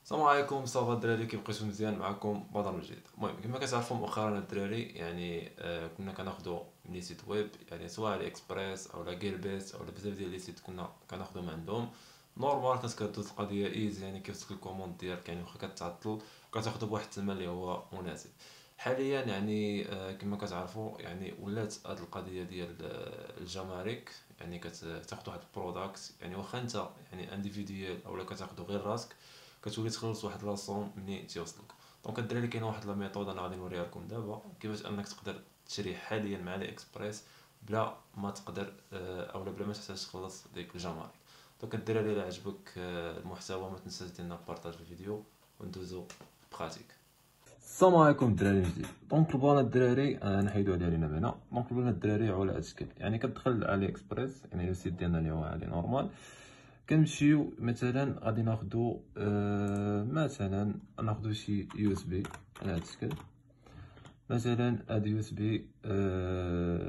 السلام عليكم. صافا الدراري، كيف بقيتو؟ مزيان؟ معكم بدر جديد. المهم كما كتعرفوا مؤخرا الدراري يعني كنا كناخذوا من لي سيت ويب، يعني سواء علي اكسبريس او لا جيربيس او بزاف ديال لي سيت كنا كناخذوا من عندهم. نورمال كانت كدوز القضيه ايزي، يعني كيف الكوموند ديالك يعني واخا كتعطل كتاخذو بواحد الثمن اللي هو مناسب. حاليا يعني كما كتعرفوا يعني ولات هاد القضيه ديال الجمارك، يعني كتاخذ واحد البروداكت يعني واخا انت يعني انديفيديال اولا كتاخذو غير راسك كتولي تخلص واحد لاصوم ملي تيوصلك. دونك الدراري كاين واحد لا ميثود انا غادي نوريها لكم دابا كيفاش انك تقدر تشري حاليا مع لي اكسبريس بلا ما تقدر اولا بلا ما تحتاج تخلص ديك الجمارك. دونك الدراري الا عجبك المحتوى ما تنساش ديرنا بارطاج الفيديو وندوزو براتيك. السلام عليكم الدراري من جديد. دونك البلان الدراري نحيدو عليها لينا هنا. دونك البلان الدراري على هاد الشكل، يعني كتدخل على اكسبريس يعني لو سيت ديالنا اللي هو عادي نورمال. كنمشيو مثلا غادي ناخدو مثلا ناخدو شي يو اس بي على هاد الشكل. مثلا هاد يو اس بي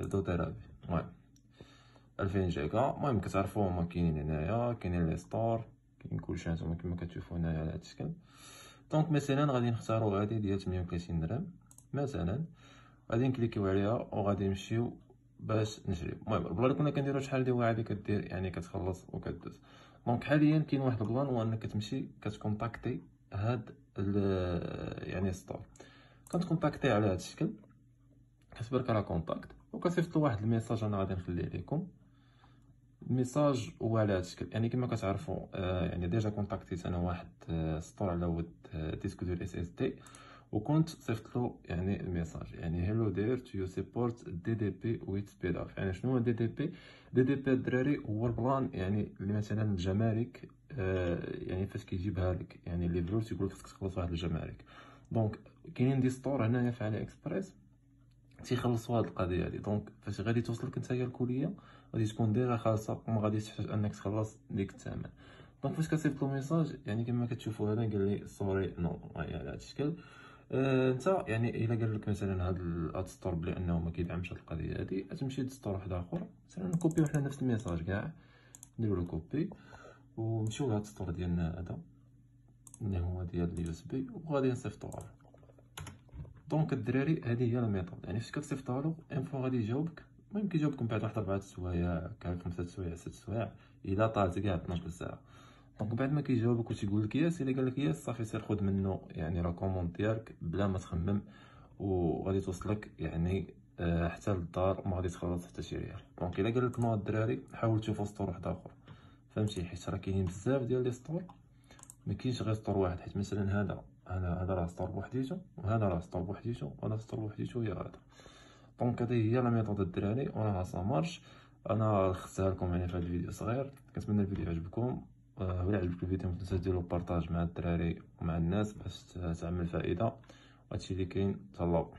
دو تيرابي، المهم 2000 جيجا. المهم كتعرفو هما كاينين هنايا، كاينين لي ستور، كاين كلشي هانتوما كيما كتشوفو هنايا على هاد الشكل. دونك مثلا غادي نختارو هادي ديال 38 درهم مثلا، غادي نكليكيو عليها وغادي نمشيو باش نشريو. المهم البلان اللي كنا كنديرو شحال هادي واعره كدير يعني كتخلص وكدوز. دونك حاليا كاين واحد البلان هو انك كتمشي كتكونتاكتي هاد يعني ستور، كتكونتاكتي على هاد الشكل، كتبارك على كونتاكت وكتصيفط له واحد الميساج. انا غادي نخليه لكم الميساج هو على هاد الشكل. يعني كما كتعرفوا يعني ديجا كونتاكتيت انا واحد ستور على ود ديسك ديال اس اس دي، وكنت صيفط له يعني الميساج يعني هيلو دير يو سيبورت دي دي بي ويت سبيد اوف. يعني شنو هو دي دي بي؟ دي دي بي الدراري هو البلان يعني اللي مثلا الجمارك يعني فاش كيجيبها لك يعني لي فلوس يقول لك خصك تخلص واحد الجمارك. دونك كاينين دي ستور هنايا في علي اكسبريس تيخلصوا هاد القضيه هادي. دونك فاش غادي توصلك نتايا الكليه غادي تكون ديجا خالصه وما غاديش تحتاج انك تخلص ديك الثمن. دونك فاش كتصيفط له ميساج يعني كما كتشوفوا هنا قال لي سوري نو على هذا الشكل. انت يعني الا قال لك مثلا هاد الستور بلي انه ما كيدعمش هاد القضيه هادي، تمشي لستور واحد اخر مثلا نكوبيو حنا نفس الميساج كاع، نديرو له كوبي ونمشيو لهاد الستور ديالنا هذا اللي هو ديال اليو اس بي وغادي نصيفطوها. دونك الدراري هذه هي لا ميثود، يعني فاش كتصيفطها له انفو غادي يجاوبك. المهم كيجاوبكم بعد واحد 4 سوايع كاع 5 سوايع 6 سوايع الا طالت كاع 12 ساعه. دونك بعد ما كيجاوبك وتيقول لك ياس، الا قال لك ياس صافي سير خذ منه يعني لا كوموند ديالك بلا ما تخمم، وغادي توصلك يعني حتى للدار وما غادي تخلص حتى شي ريال. دونك الا قال لك نو الدراري حاول تشوفوا ستور واحد اخر، فهمتي؟ حيت راه كاينين بزاف ديال لي ستور، ما كاينش غير ستور واحد. حيت مثلا هذا راه ستور بوحديتو، وهذا راه ستور بوحديتو، وهذا ستور بوحديتو، هي هذا. دونك هذه هي لا ميثود الدراري وراه سا مارش. انا لخصتها لكم يعني في هذا الفيديو صغير. كنتمنى الفيديو يعجبكم. ولا عجبك الفيديو ما تنساش ديروا بارطاج مع الدراري ومع الناس باش تعمل فائده. هادشي اللي كاين. تهلاو.